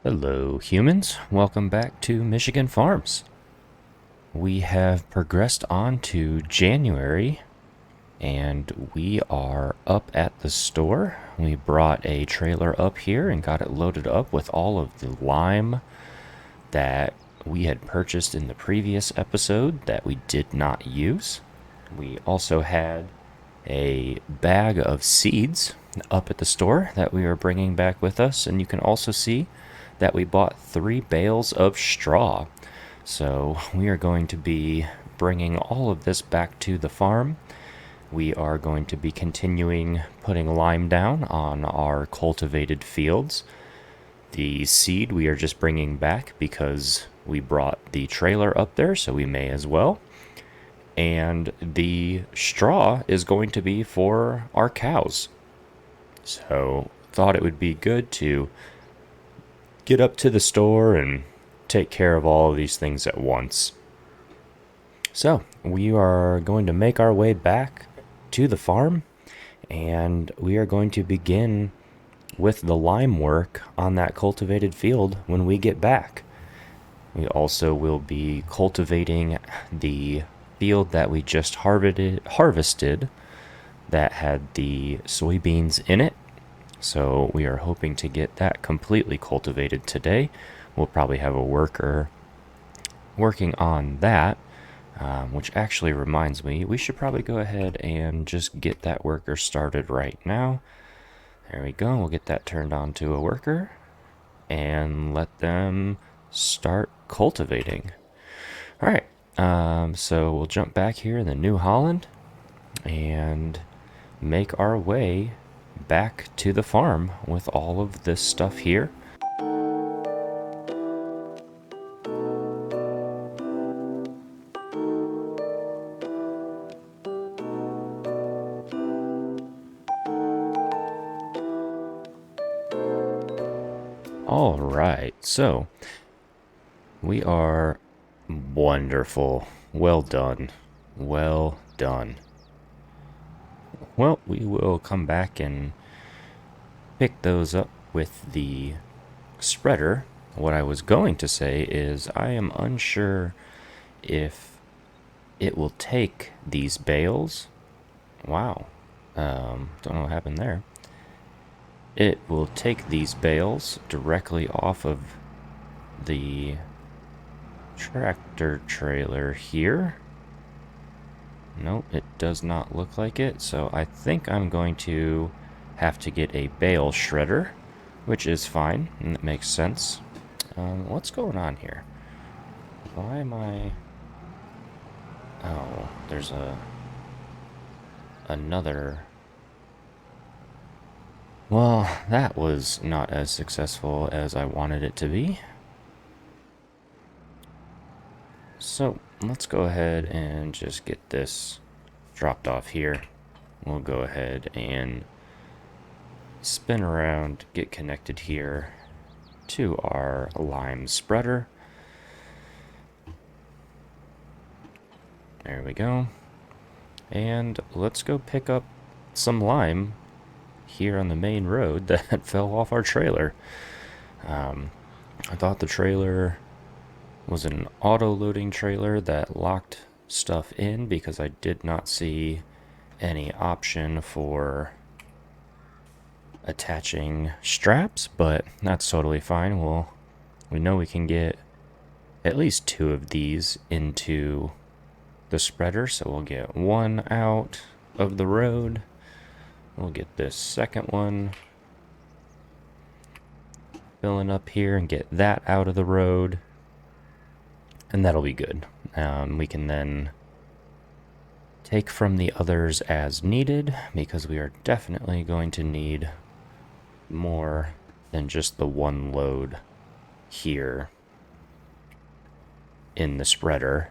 Hello, humans. Welcome back to Michigan Farms. We have progressed on to January, and we are up at the store. We brought a trailer up here and got it loaded up with all of the lime that we had purchased in the previous episode that we did not use. We also had a bag of seeds up at the store that we are bringing back with us, and you can also see that we bought 3 bales of straw. So we are going to be bringing all of this back to the farm. We are going to be continuing putting lime down on our cultivated fields. The seed we are just bringing back because we brought the trailer up there, so we may as well. And the straw is going to be for our cows. So thought it would be good to get up to the store and take care of all of these things at once. So we are going to make our way back to the farm, and we are going to begin with the lime work on that cultivated field when we get back. We also will be cultivating the field that we just harvested that had the soybeans in it. So we are hoping to get that completely cultivated today. We'll probably have a worker working on that, which actually reminds me, we should probably go ahead and just get that worker started right now. There we go. We'll get that turned on to a worker and let them start cultivating. All right. So we'll jump back here in the New Holland and make our way back to the farm with all of this stuff here. All right, so we are wonderful. Well done. Well done. Well, we will come back and pick those up with the spreader. What I was going to say is I am unsure if it will take these bales. Wow. Don't know what happened there. It will take these bales directly off of the tractor trailer here. Nope, it does not look like it, so I think I'm going to have to get a bale shredder, which is fine, and it makes sense. What's going on here? Why am I... Oh, there's another... Well, that was not as successful as I wanted it to be. So, let's go ahead and just get this dropped off here. We'll go ahead and spin around, get connected here to our lime spreader. There we go. And let's go pick up some lime here on the main road that fell off our trailer. I thought the trailer was an auto-loading trailer that locked stuff in because I did not see any option for attaching straps, but that's totally fine. We know we can get at least 2 of these into the spreader, so we'll get one out of the road. We'll get this second one filling up here and get that out of the road, and that'll be good. We can then take from the others as needed, because we are definitely going to need more than just the one load here in the spreader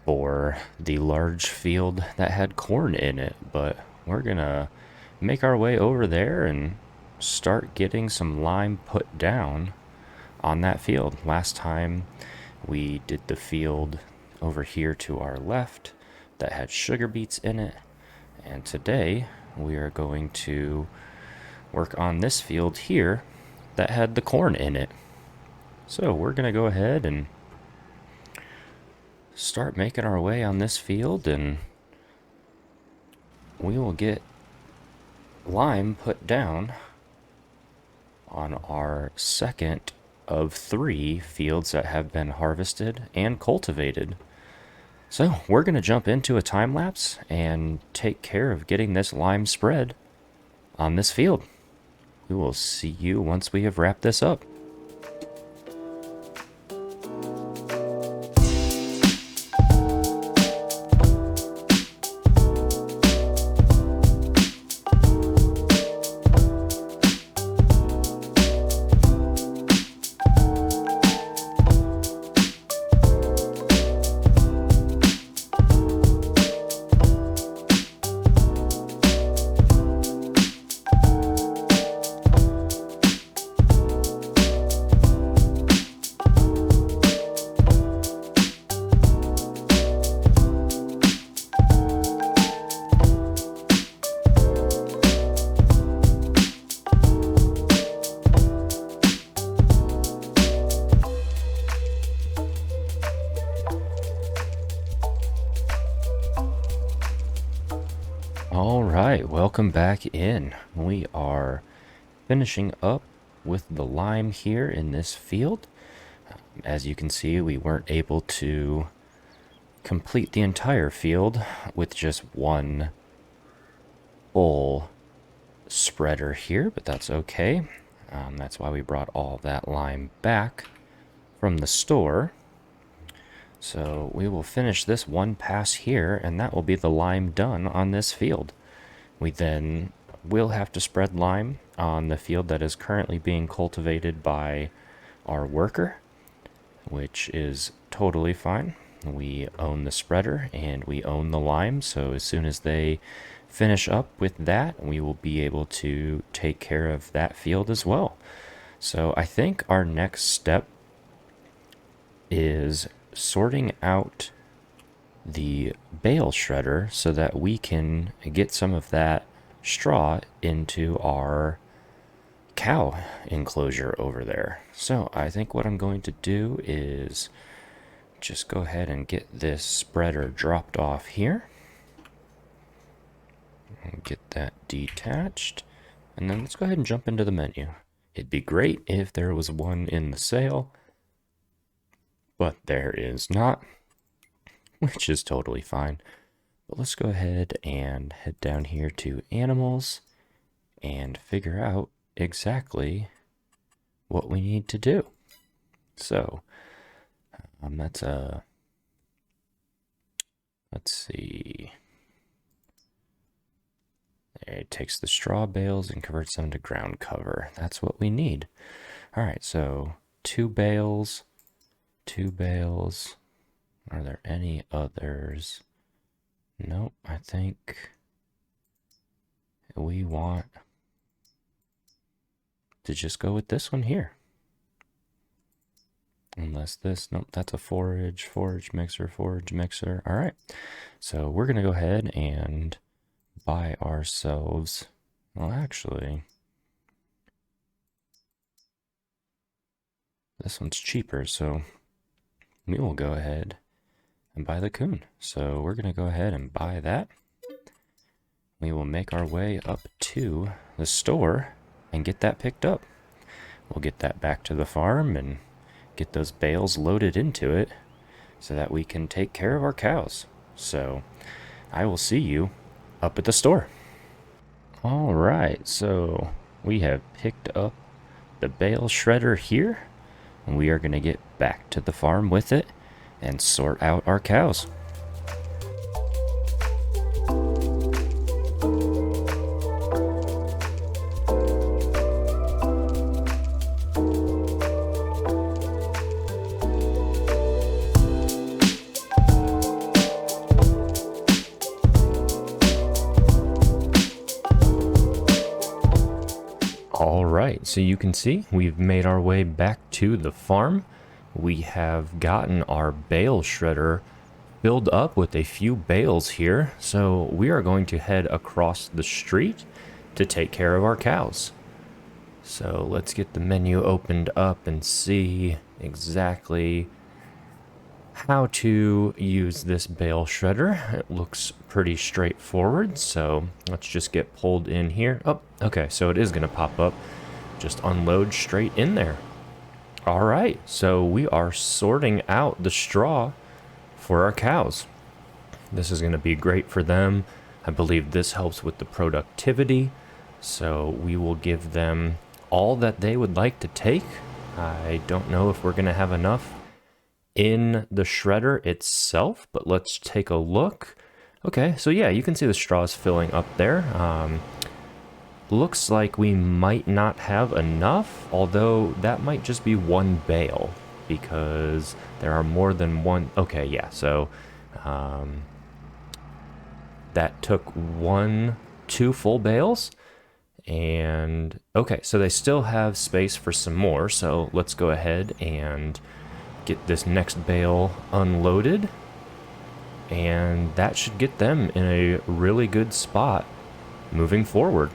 for the large field that had corn in it. But we're gonna make our way over there and start getting some lime put down on that field. Last time we did the field over here to our left that had sugar beets in it, and today we are going to work on this field here that had the corn in it. So we're going to go ahead and start making our way on this field, and we will get lime put down on our second of 3 fields that have been harvested and cultivated. So we're going to jump into a time lapse and take care of getting this lime spread on this field. We will see you once we have wrapped this up. Alright, welcome back in. We are finishing up with the lime here in this field. As you can see, we weren't able to complete the entire field with just one full spreader here, but that's okay. That's why we brought all that lime back from the store. So we will finish this one pass here, and that will be the lime done on this field. We then will have to spread lime on the field that is currently being cultivated by our worker, which is totally fine. We own the spreader and we own the lime, so as soon as they finish up with that, we will be able to take care of that field as well. So I think our next step is sorting out the bale shredder so that we can get some of that straw into our cow enclosure over there. So I think what I'm going to do is just go ahead and get this spreader dropped off here and get that detached, and then let's go ahead and jump into the menu. It'd be great if there was one in the sale, but there is not, which is totally fine. But let's go ahead and head down here to animals and figure out exactly what we need to do. So that's a, let's see. It takes the straw bales and converts them to ground cover. That's what we need. All right, so 2 bales. 2 bales. Are there any others? Nope, I think we want to just go with this one here. Unless this, nope, that's a forage mixer. All right, so we're gonna go ahead and buy ourselves, well, actually, this one's cheaper, so we will go ahead and buy the coon. So we're gonna go ahead and buy that. We will make our way up to the store and get that picked up. We'll get that back to the farm and get those bales loaded into it so that we can take care of our cows. So I will see you up at the store. All right, so we have picked up the bale shredder here, and we are going to get back to the farm with it and sort out our cows. Alright, so you can see we've made our way back to the farm. We have gotten our bale shredder filled up with a few bales here, so we are going to head across the street to take care of our cows. So let's get the menu opened up and see exactly how to use this bale shredder. It looks pretty straightforward, so let's just get pulled in here. Oh, okay, so it is going to pop up. Just unload straight in there. All right, so we are sorting out the straw for our cows. This is going to be great for them. I believe this helps with the productivity, so we will give them all that they would like to take. I don't know if we're going to have enough in the shredder itself, but let's take a look. Okay, so yeah, you can see the straw is filling up there. Looks like we might not have enough, although that might just be one bale because there are more than one. Okay, yeah, so that took two full bales. And okay, so they still have space for some more, so let's go ahead and get this next bale unloaded, and that should get them in a really good spot moving forward.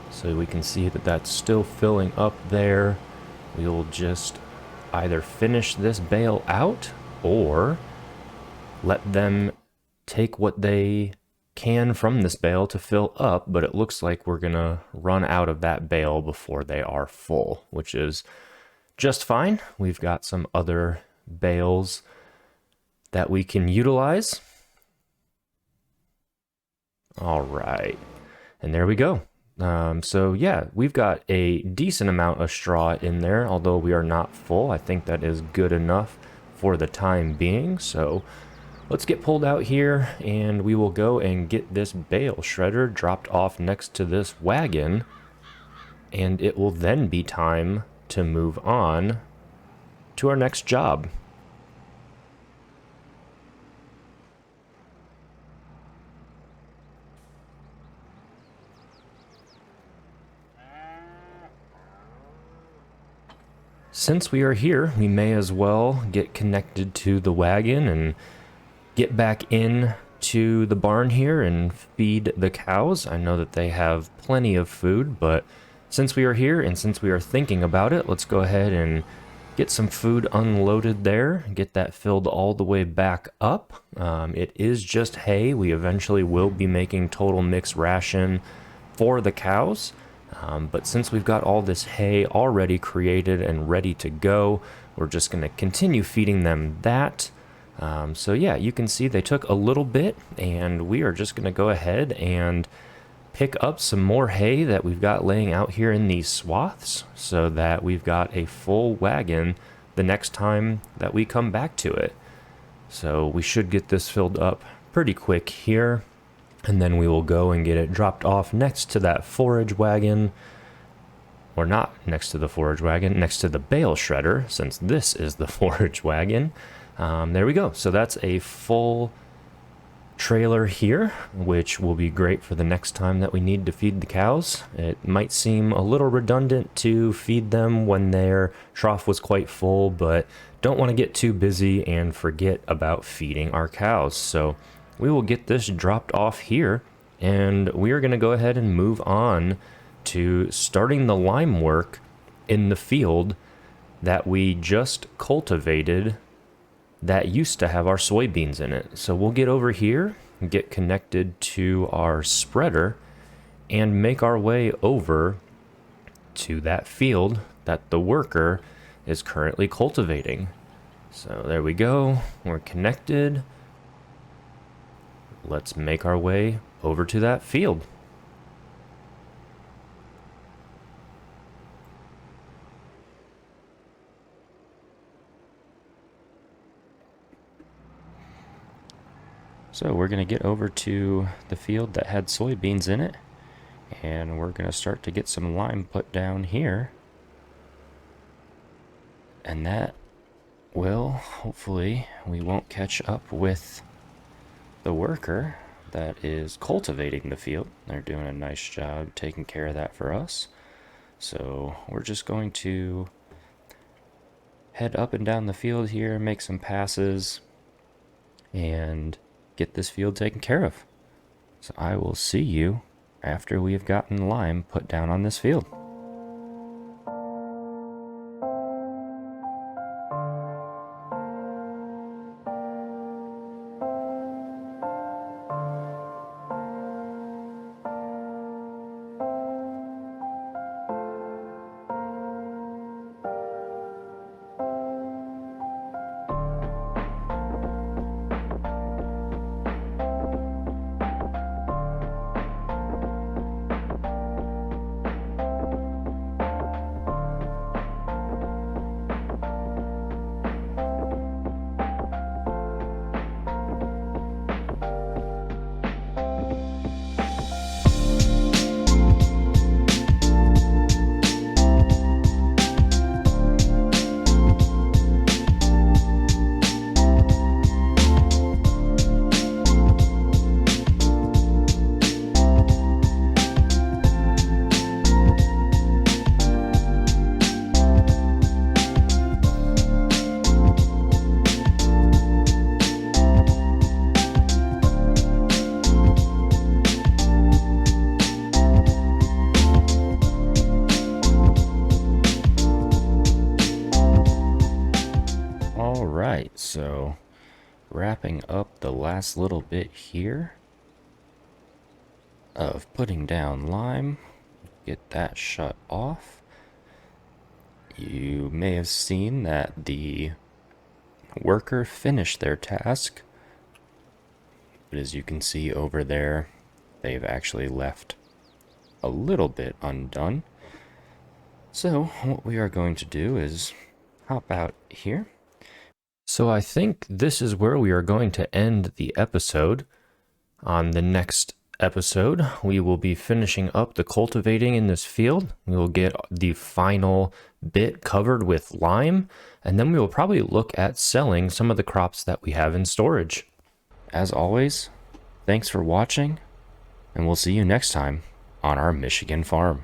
So we can see that that's still filling up there. We'll just either finish this bale out or let them take what they can from this bale to fill up, but it looks like we're gonna run out of that bale before they are full, which is just fine. We've got some other bales that we can utilize. All right, and there we go. So yeah, we've got a decent amount of straw in there, although we are not full. I think that is good enough for the time being. So let's get pulled out here and we will go and get this bale shredder dropped off next to this wagon, and it will then be time to move on to our next job. Since we are here, we may as well get connected to the wagon and get back in to the barn here and feed the cows. I know that they have plenty of food, but since we are here and since we are thinking about it, let's go ahead and get some food unloaded there, get that filled all the way back up. It is just hay. We eventually will be making total mix ration for the cows. But since we've got all this hay already created and ready to go, we're just going to continue feeding them that. So yeah, you can see they took a little bit, and we are just going to go ahead and pick up some more hay that we've got laying out here in these swaths so that we've got a full wagon the next time that we come back to it. So we should get this filled up pretty quick here. And then we will go and get it dropped off next to that forage wagon. Or not next to the forage wagon, next to the bale shredder, since this is the forage wagon. There we go. So that's a full trailer here, which will be great for the next time that we need to feed the cows. It might seem a little redundant to feed them when their trough was quite full, but don't want to get too busy and forget about feeding our cows. So we will get this dropped off here, and we are going to go ahead and move on to starting the lime work in the field that we just cultivated that used to have our soybeans in it. So we'll get over here, get connected to our spreader, and make our way over to that field that the worker is currently cultivating. So there we go, we're connected. Let's make our way over to that field. So we're going to get over to the field that had soybeans in it, and we're going to start to get some lime put down here. And that will, hopefully, we won't catch up with the worker that is cultivating the field. They're doing a nice job taking care of that for us. So we're just going to head up and down the field here, make some passes, and get this field taken care of. So I will see you after we have gotten lime put down on this field. So, wrapping up the last little bit here of putting down lime. Get that shut off. You may have seen that the worker finished their task, but as you can see over there, they've actually left a little bit undone. So what we are going to do is hop out here. So I think this is where we are going to end the episode. On the next episode, we will be finishing up the cultivating in this field. We will get the final bit covered with lime, and then we will probably look at selling some of the crops that we have in storage. As always, thanks for watching, and we'll see you next time on our Michigan farm.